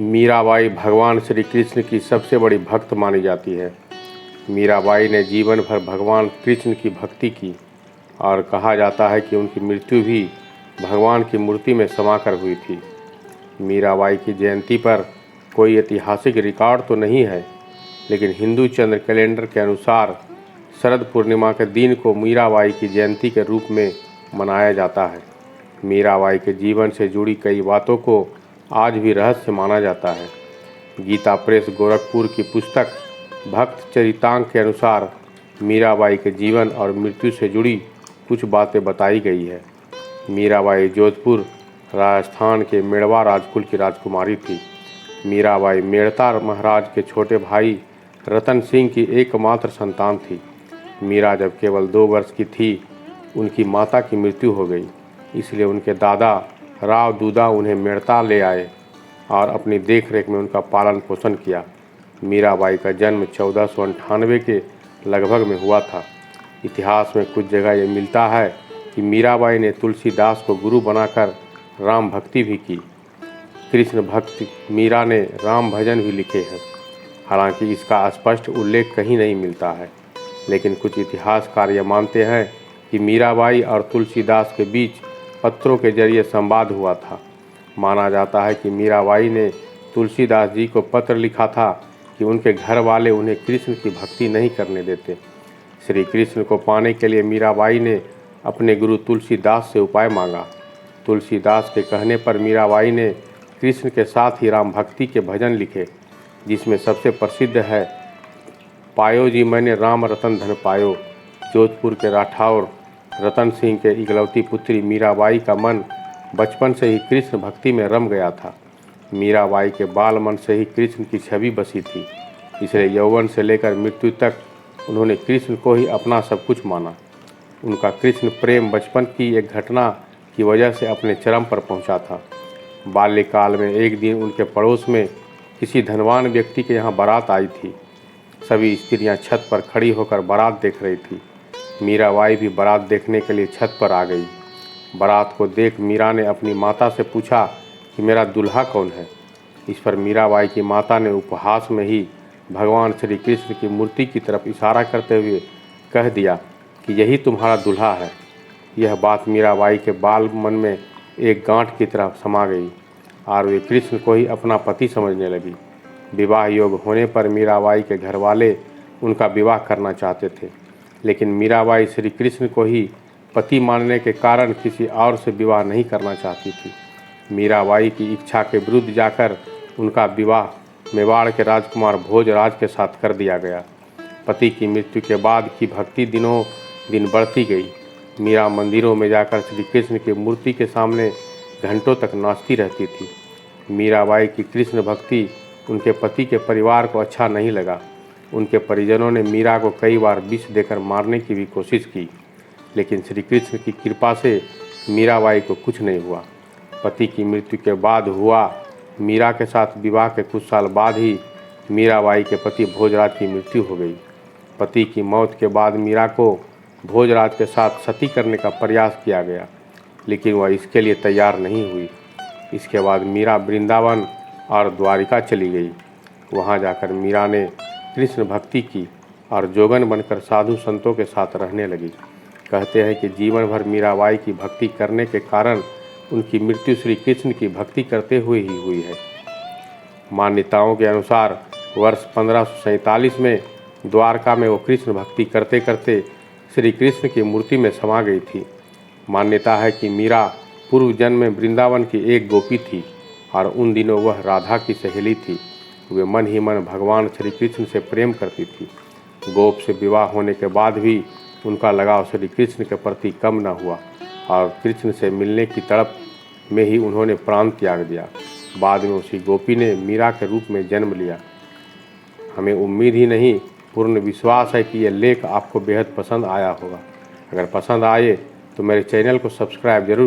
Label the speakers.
Speaker 1: मीराबाई भगवान श्री कृष्ण की सबसे बड़ी भक्त मानी जाती है। मीराबाई ने जीवन भर भगवान कृष्ण की भक्ति की और कहा जाता है कि उनकी मृत्यु भी भगवान की मूर्ति में समाकर हुई थी। मीराबाई की जयंती पर कोई ऐतिहासिक रिकॉर्ड तो नहीं है, लेकिन हिंदू चंद्र कैलेंडर के अनुसार शरद पूर्णिमा के दिन को मीराबाई की जयंती के रूप में मनाया जाता है। मीराबाई के जीवन से जुड़ी कई बातों को आज भी रहस्य माना जाता है। गीता प्रेस गोरखपुर की पुस्तक भक्त चरितांक के अनुसार मीराबाई के जीवन और मृत्यु से जुड़ी कुछ बातें बताई गई है। मीराबाई जोधपुर राजस्थान के मेड़वा राजकुल की राजकुमारी थी। मीराबाई मेड़ता महाराज के छोटे भाई रतन सिंह की एकमात्र संतान थी। मीरा जब केवल 2 वर्ष की थी, उनकी माता की मृत्यु हो गई, इसलिए उनके दादा राव दूदा उन्हें मेड़ता ले आए और अपनी देखरेख में उनका पालन पोषण किया। मीराबाई का जन्म 1498 के लगभग में हुआ था। इतिहास में कुछ जगह ये मिलता है कि मीराबाई ने तुलसीदास को गुरु बनाकर राम भक्ति भी की। कृष्ण भक्त मीरा ने राम भजन भी लिखे हैं। हालांकि इसका स्पष्ट उल्लेख कहीं नहीं मिलता है, लेकिन कुछ इतिहासकार ये मानते हैं कि मीराबाई और तुलसीदास के बीच पत्रों के जरिए संवाद हुआ था। माना जाता है कि मीराबाई ने तुलसीदास जी को पत्र लिखा था कि उनके घर वाले उन्हें कृष्ण की भक्ति नहीं करने देते। श्री कृष्ण को पाने के लिए मीराबाई ने अपने गुरु तुलसीदास से उपाय मांगा। तुलसीदास के कहने पर मीराबाई ने कृष्ण के साथ ही राम भक्ति के भजन लिखे, जिसमें सबसे प्रसिद्ध है पायो जी मैंने राम रतन धन पायो। जोधपुर के राठौर रतन सिंह के इकलौती पुत्री मीराबाई का मन बचपन से ही कृष्ण भक्ति में रम गया था। मीराबाई के बाल मन से ही कृष्ण की छवि बसी थी, इसलिए यौवन से लेकर मृत्यु तक उन्होंने कृष्ण को ही अपना सब कुछ माना। उनका कृष्ण प्रेम बचपन की एक घटना की वजह से अपने चरम पर पहुंचा था। बाल्यकाल में एक दिन उनके पड़ोस में किसी धनवान व्यक्ति के यहाँ बारात आई थी। सभी स्त्रियां छत पर खड़ी होकर बारात देख रही थी। मीराबाई भी बारात देखने के लिए छत पर आ गई। बारात को देख मीरा ने अपनी माता से पूछा कि मेरा दूल्हा कौन है। इस पर मीराबाई की माता ने उपहास में ही भगवान श्री कृष्ण की मूर्ति की तरफ इशारा करते हुए कह दिया कि यही तुम्हारा दूल्हा है। यह बात मीराबाई के बाल मन में एक गांठ की तरह समा गई और वे कृष्ण को ही अपना पति समझने लगी। विवाह योग होने पर मीराबाई के घरवाले उनका विवाह करना चाहते थे, लेकिन मीराबाई श्री कृष्ण को ही पति मानने के कारण किसी और से विवाह नहीं करना चाहती थी। मीराबाई की इच्छा के विरुद्ध जाकर उनका विवाह मेवाड़ के राजकुमार भोजराज के साथ कर दिया गया। पति की मृत्यु के बाद की भक्ति दिनों दिन बढ़ती गई। मीरा मंदिरों में जाकर श्री कृष्ण की मूर्ति के सामने घंटों तक नाचती रहती थी। मीराबाई की कृष्ण भक्ति उनके पति के परिवार को अच्छा नहीं लगा। उनके परिजनों ने मीरा को कई बार विष देकर मारने की भी कोशिश की, लेकिन श्री कृष्ण की कृपा से मीराबाई को कुछ नहीं हुआ। पति की मृत्यु के बाद हुआ मीरा के साथ विवाह के कुछ साल बाद ही मीराबाई के पति भोजराज की मृत्यु हो गई। पति की मौत के बाद मीरा को भोजराज के साथ सती करने का प्रयास किया गया, लेकिन वह इसके लिए तैयार नहीं हुई। इसके बाद मीरा वृंदावन और द्वारिका चली गई। वहाँ जाकर मीरा ने कृष्ण भक्ति की और जोगन बनकर साधु संतों के साथ रहने लगी। कहते हैं कि जीवन भर मीराबाई की भक्ति करने के कारण उनकी मृत्यु श्री कृष्ण की भक्ति करते हुए ही हुई है। मान्यताओं के अनुसार वर्ष 1547 में द्वारका में वो कृष्ण भक्ति करते करते श्री कृष्ण की मूर्ति में समा गई थी। मान्यता है कि मीरा पूर्व जन्म में वृंदावन की एक गोपी थी और उन दिनों वह राधा की सहेली थी। वे मन ही मन भगवान श्री कृष्ण से प्रेम करती थी। गोप से विवाह होने के बाद भी उनका लगाव श्री कृष्ण के प्रति कम न हुआ और कृष्ण से मिलने की तड़प में ही उन्होंने प्राण त्याग दिया। बाद में उसी गोपी ने मीरा के रूप में जन्म लिया। हमें उम्मीद ही नहीं, पूर्ण विश्वास है कि यह लेख आपको बेहद पसंद आया होगा। अगर पसंद आए तो मेरे चैनल को सब्सक्राइब जरूर